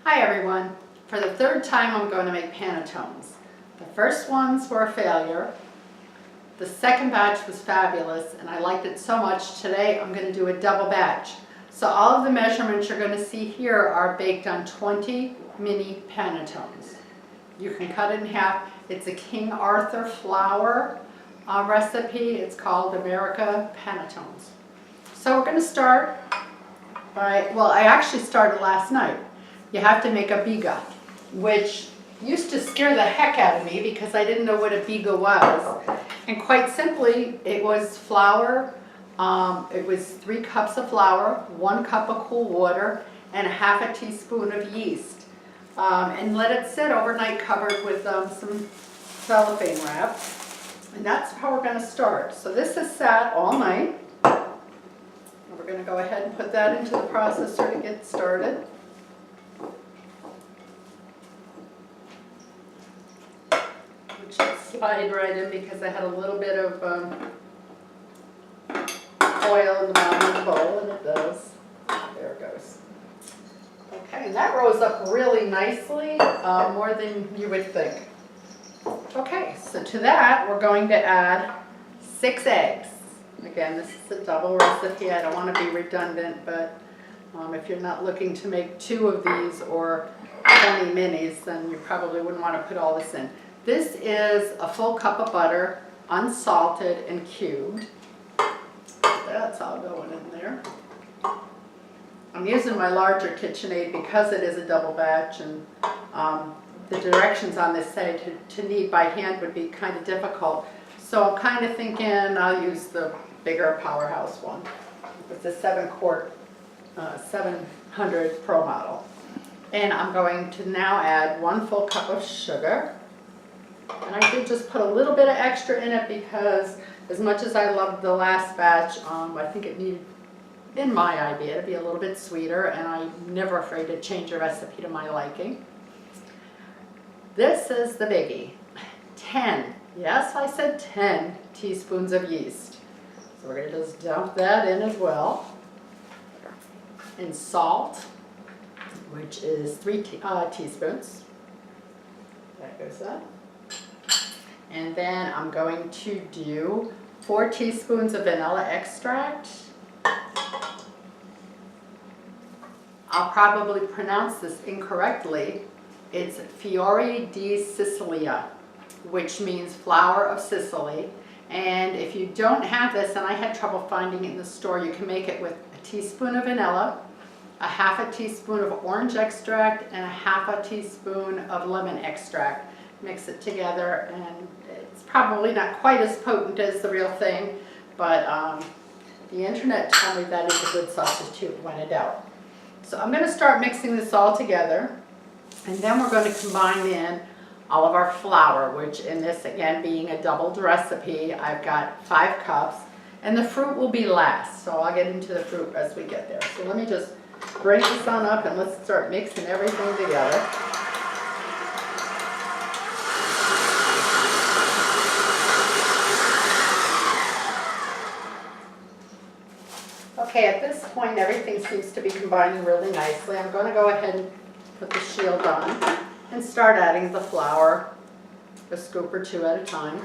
Hi everyone. For the third time I'm going to make Panettones. The first ones were a failure. The second batch was fabulous and I liked it so much. Today I'm going to do a double batch. So all of the measurements you're going to see here are baked on 20 mini Panettones. You can cut it in half. It's a King Arthur flour recipe. It's called America Panettones. So we're going to start by, well, I actually started last night. You have to make a biga, which used to scare the heck out of me because I didn't know what a biga was. And quite simply, it was flour. It was 3 cups of flour, 1 cup of cool water, and a half a teaspoon of yeast. And let it sit overnight covered with some cellophane wrap. And that's how we're going to start. So this is sat all night. And we're going to go ahead and put that into the processor to get started. Which should slide right in because I had a little bit of oil in the bottom of the bowl, and it does. There it goes. Okay, and that rose up really nicely, more than you would think. Okay, so to that we're going to add 6 eggs. Again, this is a double recipe. I don't want to be redundant, but if you're not looking to make 2 of these or 20 minis, then you probably wouldn't want to put all this in. This is a full cup of butter, unsalted and cubed. That's all going in there. I'm using my larger KitchenAid because it is a double batch, and the directions on this say to knead by hand would be kind of difficult. So I'm kind of thinking I'll use the bigger Powerhouse one. It's a 7-quart, 700 Pro model. And I'm going to now add 1 full cup of sugar. And I did just put a little bit of extra in it because as much as I loved the last batch, I think it needed, in my idea, to be a little bit sweeter, and I'm never afraid to change a recipe to my liking. This is the biggie. 10, yes, I said 10 teaspoons of yeast. So we're going to just dump that in as well. And salt, which is 3 teaspoons. That goes up. And then I'm going to do 4 teaspoons of vanilla extract. I'll probably pronounce this incorrectly. It's Fiori di Sicilia, which means flower of Sicily. And if you don't have this, and I had trouble finding it in the store, you can make it with a teaspoon of vanilla, a half a teaspoon of orange extract, and a half a teaspoon of lemon extract. Mix it together, and it's probably not quite as potent as the real thing, but the internet told me that is a good substitute when in doubt. So I'm going to start mixing this all together, and then we're going to combine in all of our flour, which in this, again, being a doubled recipe, I've got 5 cups, and the fruit will be last, so I'll get into the fruit as we get there. So let me just bring this on up and let's start mixing everything together. Okay, at this point everything seems to be combining really nicely. I'm going to go ahead and put the shield on and start adding the flour, a scoop or 2 at a time.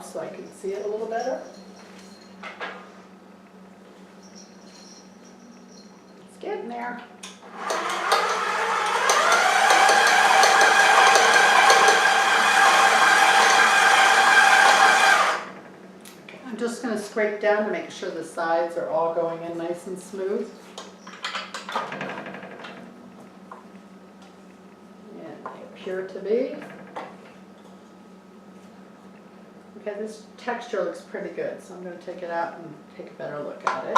So I can see it a little better. It's getting there. Okay, I'm just going to scrape down to make sure the sides are all going in nice and smooth. And they appear to be. Okay, this texture looks pretty good, so I'm going to take it out and take a better look at it.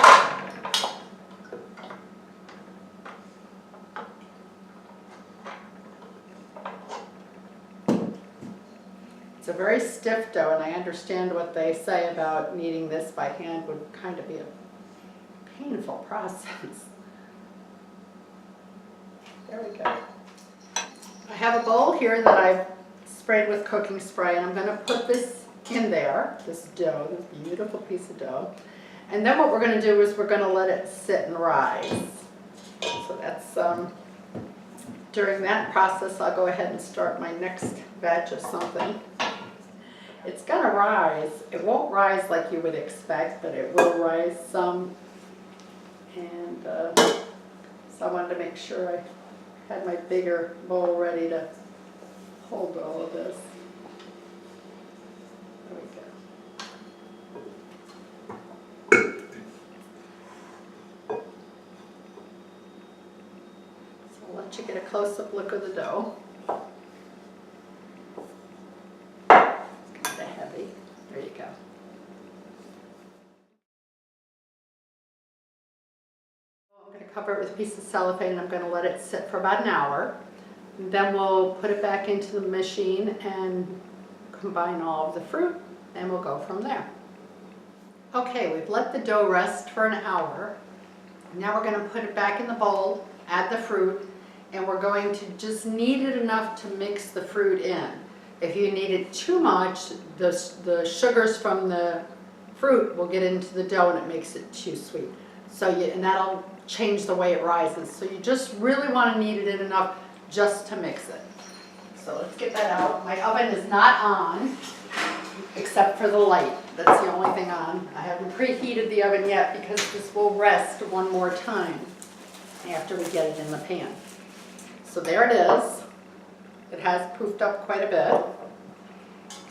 It's a very stiff dough, and I understand what they say about kneading this by hand would kind of be a pain painful process. There we go. I have a bowl here that I've sprayed with cooking spray, and I'm going to put this in there, this dough, this beautiful piece of dough. And then what we're going to do is we're going to let it sit and rise. So that's, during that process, I'll go ahead and start my next batch of something. It's going to rise. It won't rise like you would expect, but it will rise some. And so I wanted to make sure I had my bigger bowl ready to hold all of this. There we go. So I'll let you get a close-up look of the dough. It's kind of heavy. There you go. I'm going to cover it with a piece of cellophane, and I'm going to let it sit for about an hour. And then we'll put it back into the machine and combine all of the fruit, and we'll go from there. Okay, we've let the dough rest for an hour. Now we're going to put it back in the bowl, add the fruit, and we're going to just knead it enough to mix the fruit in. If you knead it too much, the sugars from the fruit will get into the dough and it makes it too sweet. So and that'll change the way it rises. So you just really want to knead it in enough just to mix it. So let's get that out. My oven is not on, except for the light. That's the only thing on. I haven't preheated the oven yet because this will rest one more time after we get it in the pan. So there it is. It has poofed up quite a bit.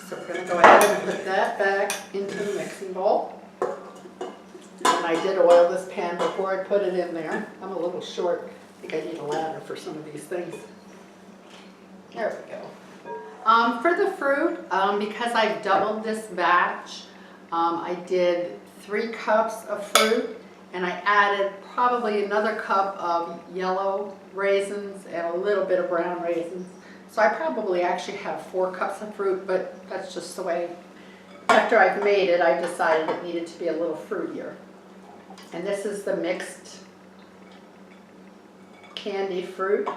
So we're going to go ahead and put that back into the mixing bowl. And I did oil this pan before I put it in there. I'm a little short. I think I need a ladder for some of these things. There we go. For the fruit, because I've doubled this batch, I did 3 cups of fruit, and I added probably another cup of yellow raisins and a little bit of brown raisins. So I probably actually have 4 cups of fruit, but that's just the way. After I've made it, I decided it needed to be a little fruitier. And this is the mixed candy fruit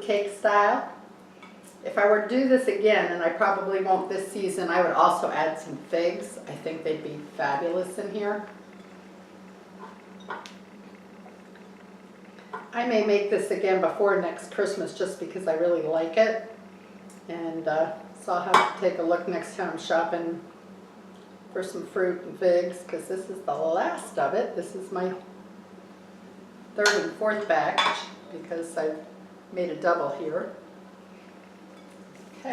cake style. If I were to do this again, and I probably won't this season, I would also add some figs. I think they'd be fabulous in here. I may make this again before next Christmas just because I really like it. And so I'll have to take a look next time I'm shopping for some fruit and figs, because this is the last of it. This is my 3rd and 4th batch because I've made a double here. Okay,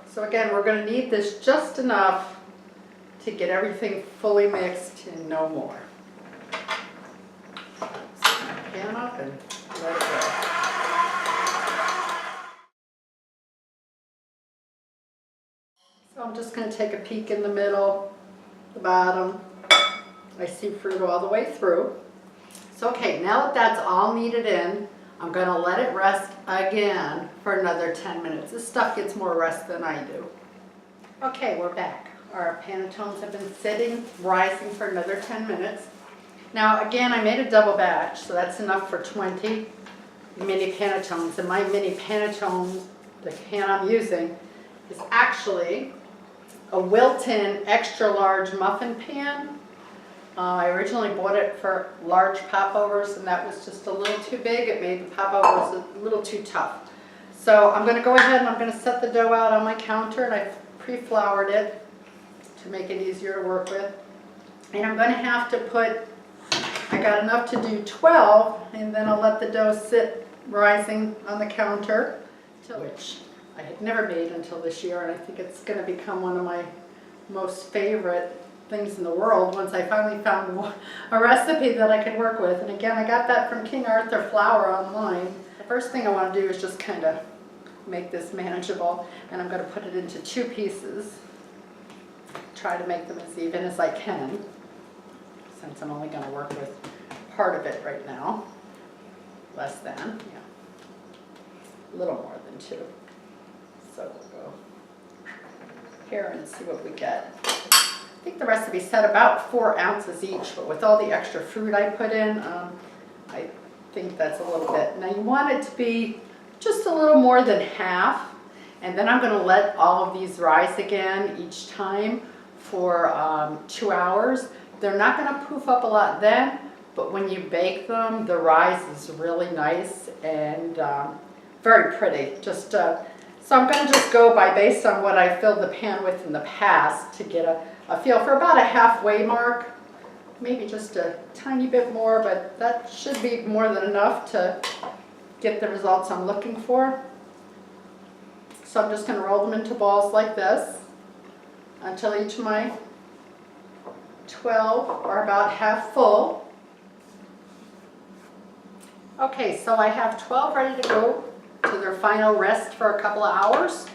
so again, we're going to knead this just enough to get everything fully mixed and no more. Pan up and let it go. So I'm just going to take a peek in the middle, the bottom. I see fruit all the way through. So okay, now that that's all kneaded in, I'm going to let it rest again for another 10 minutes. This stuff gets more rest than I do. Okay, we're back. Our panettones have been sitting, rising for another 10 minutes. Now again, I made a double batch, so that's enough for 20 mini panettones. And my mini panettone, the pan I'm using, is actually a Wilton extra large muffin pan. I originally bought it for large popovers, and that was just a little too big. It made the popovers a little too tough. So I'm going to go ahead and I'm going to set the dough out on my counter, and I've pre-floured it to make it easier to work with. And I'm going to have to put, I got enough to do 12, and then I'll let the dough sit rising on the counter, which I had never made until this year, and I think it's going to become one of my most favorite things in the world once I finally found a recipe that I could work with. And again, I got that from King Arthur Flour online. The first thing I want to do is just kind of make this manageable, and I'm going to put it into 2 pieces. Try to make them as even as I can, since I'm only going to work with part of it right now. Less than, yeah. A little more than 2. So we'll go here and see what we get. think the recipe said about 4 ounces each, but with all the extra fruit I put in, I think that's a little bit. Now you want it to be just a little more than half, and then I'm going to let all of these rise again each time for 2 hours. They're not going to poof up a lot then, but when you bake them, the rise is really nice and very pretty. Just so I'm going to just go by based on what I filled the pan with in the past to get a feel for about a halfway mark. Maybe just a tiny bit more, but that should be more than enough to get the results I'm looking for. So I'm just going to roll them into balls like this until each of my 12 are about half full. Okay, so I have 12 ready to go to their final rest for a couple of hours,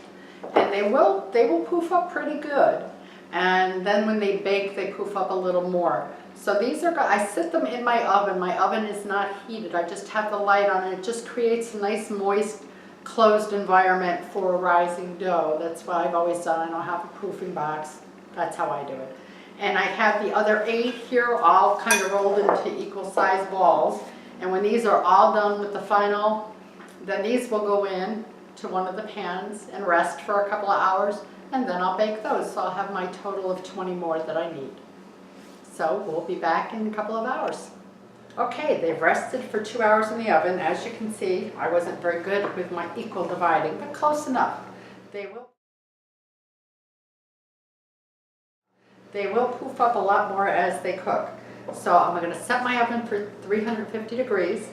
and they will poof up pretty good. And then when they bake, they poof up a little more. So these are, I sit them in my oven. My oven is not heated. I just have the light on, and it just creates a nice, moist, closed environment for rising dough. That's what I've always done. I don't have a proofing box. That's how I do it. And I have the other 8 here all kind of rolled into equal size balls. And when these are all done with the final, then these will go in to one of the pans and rest for a couple of hours, and then I'll bake those. So I'll have my total of 20 more that I need. So we'll be back in a couple of hours. Okay, they've rested for 2 hours in the oven. As you can see, I wasn't very good with my equal dividing, but close enough. They will poof up a lot more as they cook. So I'm going to set my oven for 350 degrees,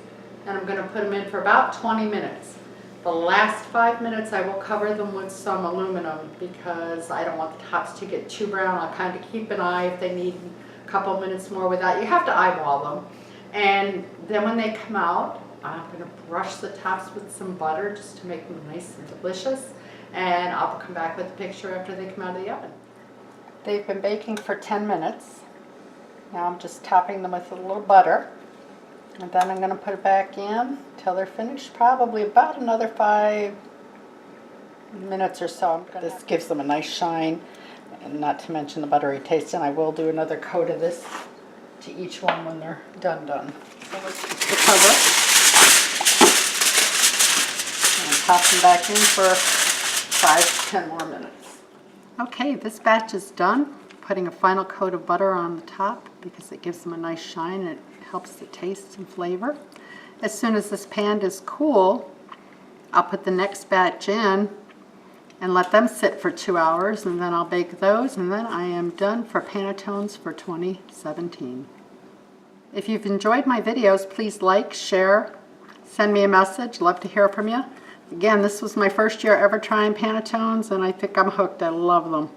and I'm going to put them in for about 20 minutes. The last 5 minutes I will cover them with some aluminum because I don't want the tops to get too brown. I'll kind of keep an eye if they need a couple minutes more with that. You have to eyeball them. And then when they come out, I'm going to brush the tops with some butter just to make them nice and delicious. And I'll come back with a picture after they come out of the oven. They've been baking for 10 minutes. Now I'm just topping them with a little butter. And then I'm going to put it back in till they're finished, probably about another 5 minutes or so. This gives them a nice shine, and not to mention the buttery taste. And I will do another coat of this to each one when they're done. So let's keep the cover and pop them back in for 5 to 10 more minutes. Okay, this batch is done. Putting a final coat of butter on the top because it gives them a nice shine and it helps the taste and flavor. As soon as this pan is cool, I'll put the next batch in and let them sit for 2 hours, and then I'll bake those, and then I am done for Panetones for 2017. If you've enjoyed my videos, please like, share, send me a message. Love to hear from you. Again, this was my first year ever trying Panetones, and I think I'm hooked. I love them.